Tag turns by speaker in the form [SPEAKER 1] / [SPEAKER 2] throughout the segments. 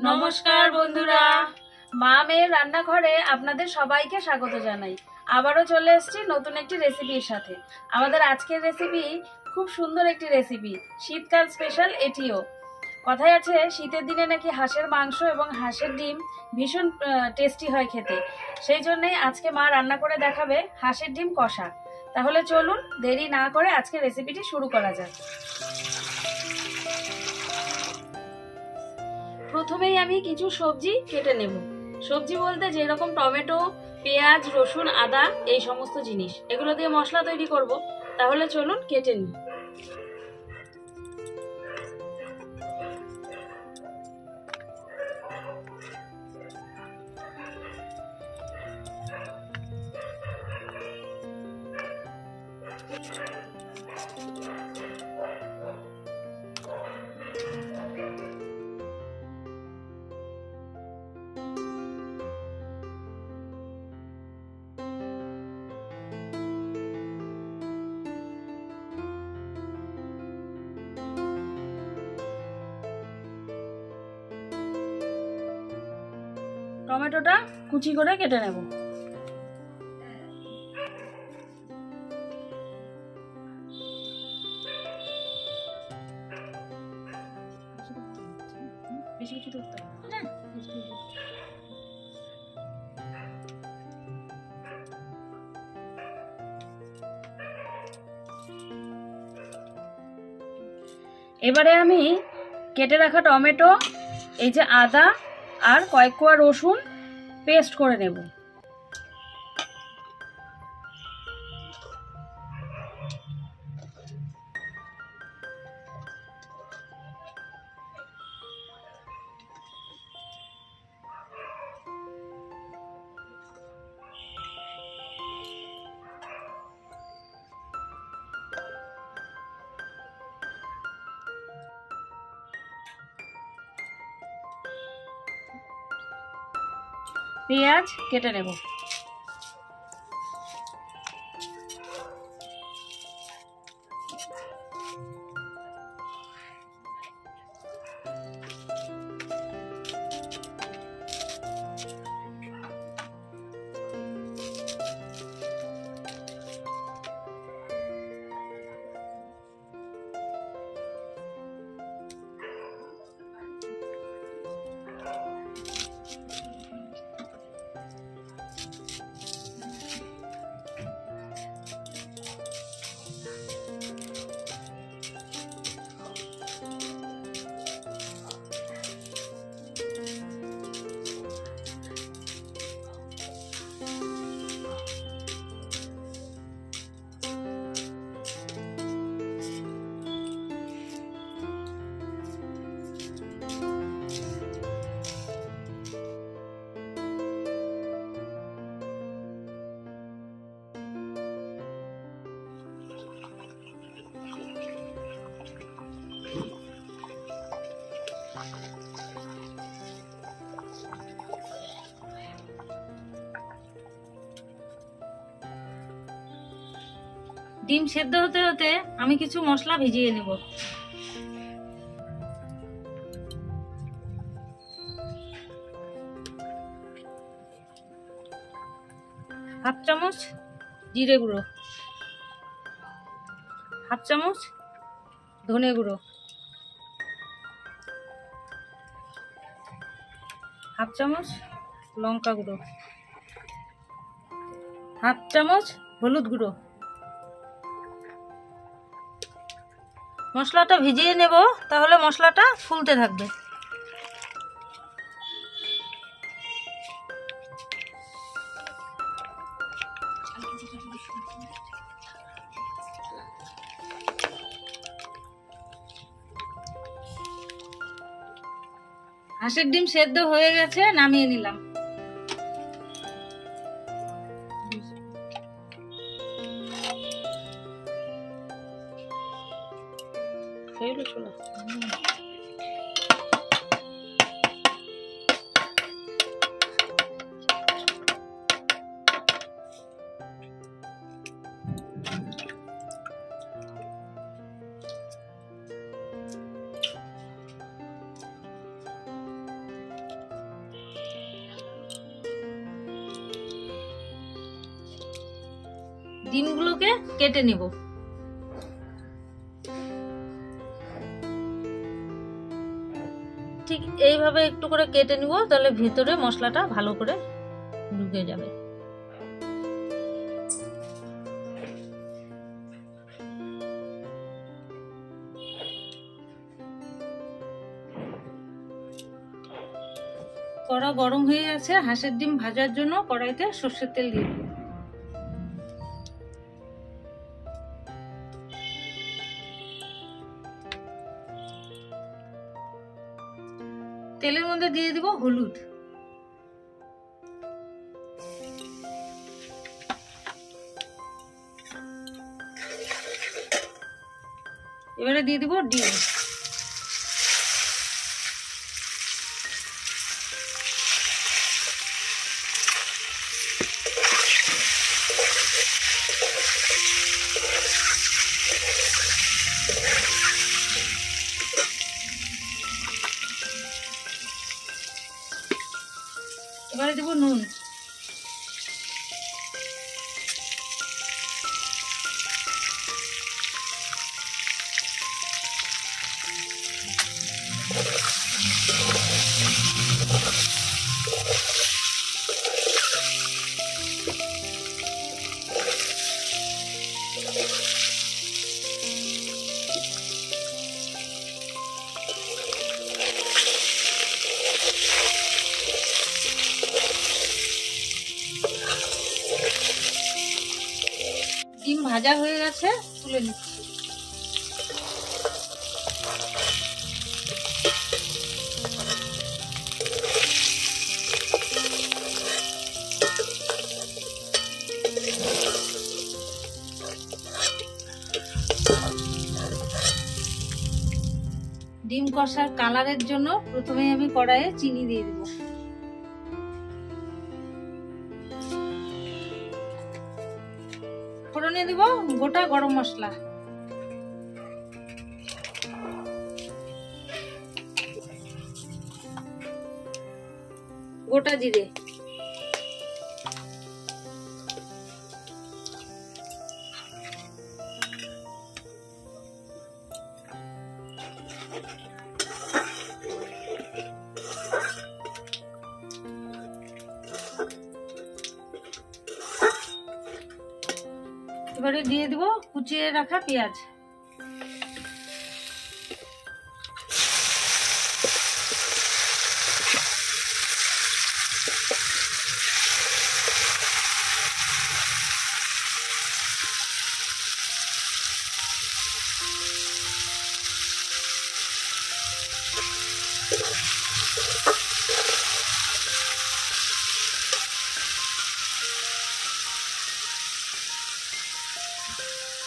[SPEAKER 1] নমস্কার বন্ধুরা, মা মেয়ের রান্নাঘরে আপনাদের সবাইকে স্বাগত জানাই। আবারও চলে এসেছি নতুন একটি রেসিপির সাথে। আমাদের আজকের রেসিপি খুব সুন্দর একটি রেসিপি, শীতকাল স্পেশাল। এটিও কথায় আছে শীতের দিনে নাকি হাঁসের মাংস এবং হাঁসের ডিম ভীষণ টেস্টি হয় খেতে। সেই জন্যই আজকে মা রান্না করে দেখাবে হাঁসের ডিম কষা। তাহলে চলুন দেরি না করে আজকে রেসিপিটি শুরু করা যাক। প্রথমেই আমি কিছু সবজি কেটে নেব। সবজি বলতে যেরকম টমেটো, পেঁয়াজ, রসুন, আদা, এই সমস্ত জিনিস, এগুলো দিয়ে মশলা তৈরি করব। তাহলে চলুন কেটে নিই। টমেটোটা কুচি করে কেটে নেব। এবারে আমি কেটে রাখা টমেটো, এই যে আদা আর কয়েক কোয়া রসুন পেস্ট করে নেব। পেঁয়াজ কেটে নেব। ডিম সেদ্ধ হতে হতে আমি কিছু মশলা ভিজিয়ে নেব। হাফ চামচ জিরে গুঁড়ো, হাফ চামচ ধনে গুঁড়ো, হাফ চামচ লঙ্কা গুঁড়ো, হাফ চামচ হলুদ গুঁড়ো। মশলাটা ভিজিয়ে নেব, তাহলে মশলাটা ফুলতে থাকবে। হাঁসের ডিম সেদ্ধ হয়ে গেছে, নামিয়ে নিলাম।
[SPEAKER 2] ডিমগুলোকে কেটে নেব। ঠিক এইভাবে একটু করে কেটে নিব, তাহলে ভিতরে মশলাটা ভালো করে ঢুকে যাবে। কড়া গরম হয়ে গেছে, হাঁসের ডিম ভাজার জন্য কড়াইতে সরষের তেল দিয়ে দেব। তেলের মধ্যে দিয়ে দিব হলুদ, এবারে দিয়ে দিব ডিম। এবারে দেব নুন, ডিম ভাজা হয়ে গেছে, তুলে নিচ্ছি। ডিম কষার কালারের জন্য প্রথমে আমি কড়াইয়ে চিনি দিয়ে দেব। ফোড়নে দেব গোটা গরম মশলা, গোটা জিরে, এবারে দিয়ে দিব কুচিয়ে রাখা পেঁয়াজ,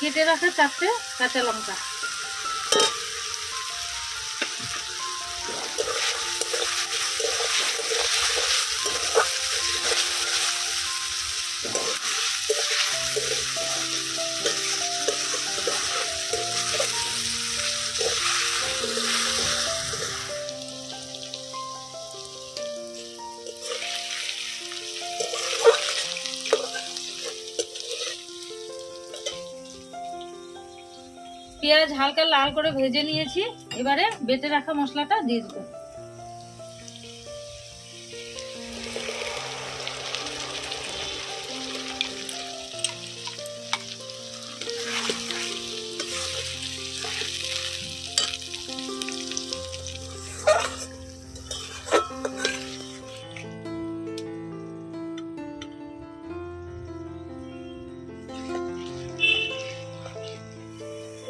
[SPEAKER 2] কেটে রাখা 4টে কাঁচা লঙ্কা, পেঁয়াজ হালকা লাল করে ভেজে নিয়েছি। এবারে বেটে রাখা মশলাটা দিয়ে দেব।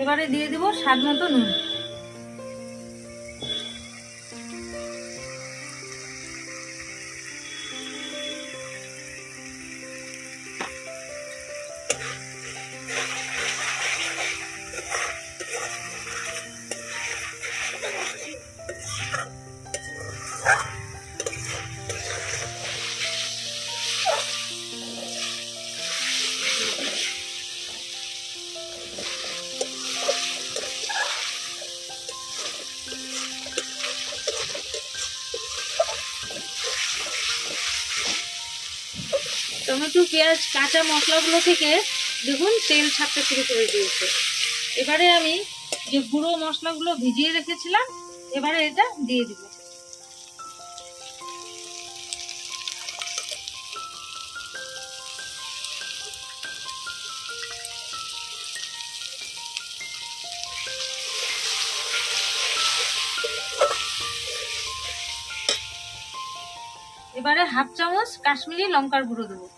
[SPEAKER 2] এবারে দিয়ে দিব স্বাদ মতো নুন, টমেটো পেঁয়াজ কাঁচা মশলাগুলো থেকে দেখুন তেল ছাড়তে শুরু করে দিয়েছে। এবারে আমি যে গুঁড়ো মশলাগুলো ভিজিয়ে রেখেছিলাম এবারে এটা দিয়ে দিব। এবারে হাফ চামচ কাশ্মীরি লঙ্কার গুঁড়ো দেবো।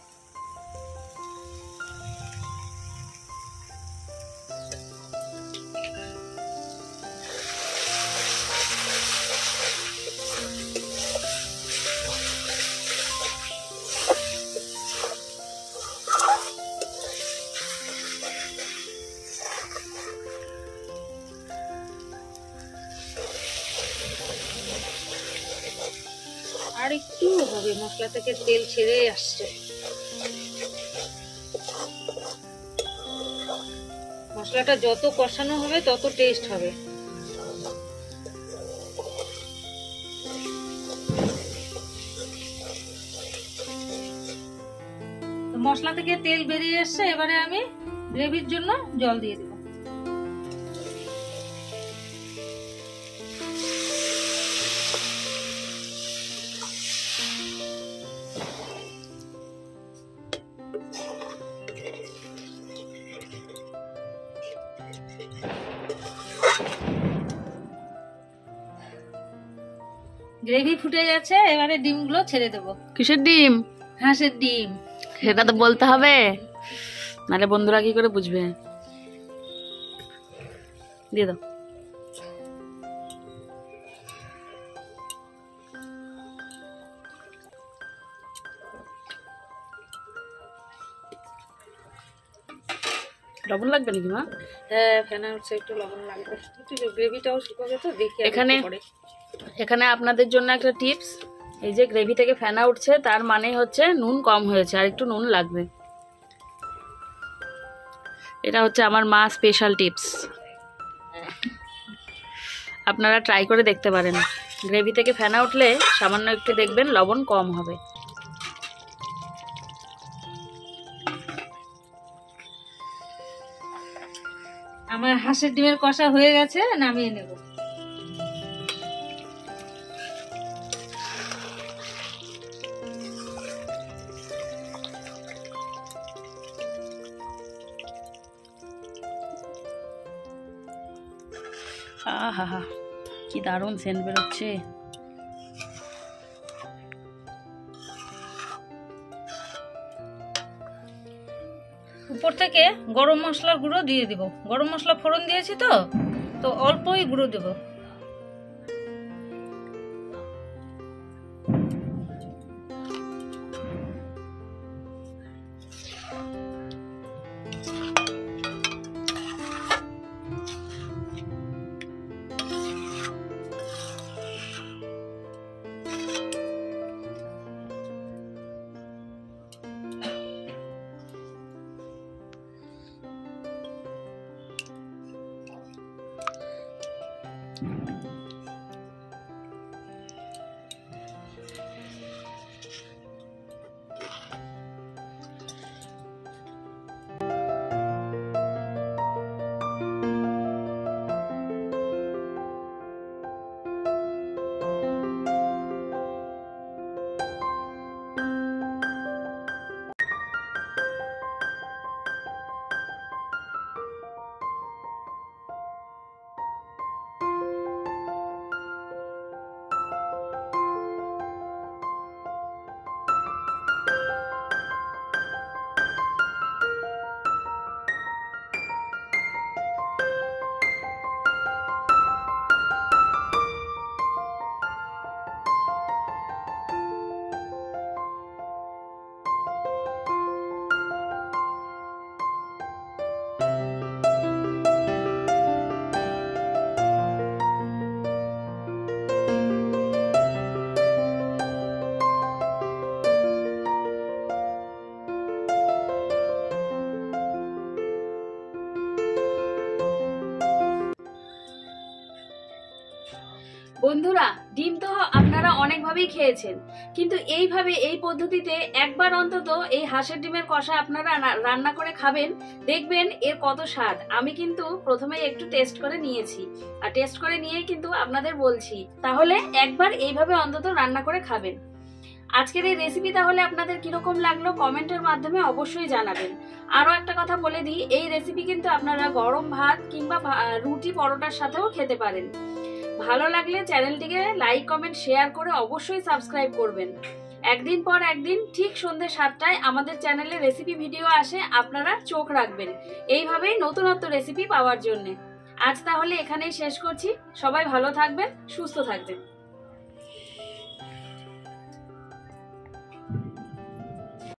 [SPEAKER 2] আর একটু হবে, মশলা থেকে তেল ছেড়ে আসছে। মশলাটা যত কষানো হবে তত টেস্ট হবে। মশলা থেকে তেল বেরিয়ে এসছে, এবারে আমি গ্রেভির জন্য জল দিয়ে দেব। গ্রেভি ফুটে গেছে, এবারে ডিমগুলো ছেড়ে দেব।
[SPEAKER 1] কিসের ডিম?
[SPEAKER 2] হাঁসের ডিম।
[SPEAKER 1] সেটা তো বলতে হবে, নাহলে বন্ধুরা কি করে বুঝবে। দিয়ে দাও। লবণ লাগবে নাকি মা?
[SPEAKER 2] হ্যাঁ, ফেনা উঠছে, একটু লবণ লাগবে। একটু গ্রেভিটাও শুকাবে তো দেখি।
[SPEAKER 1] এখানে আপনাদের জন্য একটা টিপস, এই যে গ্রেভি থেকে ফেনা উঠছে তার মানে হচ্ছে নুন কম হয়েছে, আর একটু নুন লাগবে। এটা হচ্ছে আমার মা স্পেশাল টিপস, আপনারা ট্রাই করে দেখতে পারেন। গ্রেভি থেকে ফেনা উঠলে সামান্য একটু দেখবেন লবণ কম হবে।
[SPEAKER 2] আমার হাঁসের ডিমের কষা হয়ে গেছে, নামিয়ে নেব।
[SPEAKER 1] আহা, কি দারুণ সেন্ট বেরোচ্ছে।
[SPEAKER 2] উপর থেকে গরম মশলার গুঁড়ো দিয়ে দিব। গরম মশলা ফোড়ন দিয়েছি তো তো অল্পই গুঁড়ো দেব।
[SPEAKER 1] বন্ধুরা ডিম তো আপনারা অনেকভাবেই খেয়েছেন, কিন্তু এইভাবে এই পদ্ধতিতে একবার অন্তত এই হাঁসের ডিমের কষা আপনারা রান্না করে খাবেন, দেখবেন এর কত স্বাদ। আমি কিন্তু প্রথমে একটু টেস্ট করে নিয়েছি, আর টেস্ট করে নিয়েই কিন্তু আপনাদের বলছি। তাহলে একবার এইভাবে অন্তত রান্না করে খাবেন। আজকের এই রেসিপি তাহলে আপনাদের কিরকম লাগলো কমেন্টের মাধ্যমে অবশ্যই জানাবেন। আরো একটা কথা বলে দিই, এই রেসিপি কিন্তু আপনারা গরম ভাত কিংবা রুটি পরোটার সাথেও খেতে পারেন। ভালো লাগলে চ্যানেলটিকে লাইক কমেন্ট শেয়ার করে অবশ্যই সাবস্ক্রাইব করবেন। একদিন পর একদিন ঠিক সন্ধ্যে 7টায় আমাদের চ্যানেলে রেসিপি ভিডিও আসে, আপনারা চোখ রাখবেন এইভাবেই নতুনত্ব রেসিপি পাওয়ার জন্য। আজ তাহলে এখানেই শেষ করছি। সবাই ভালো থাকবেন, সুস্থ থাকবেন।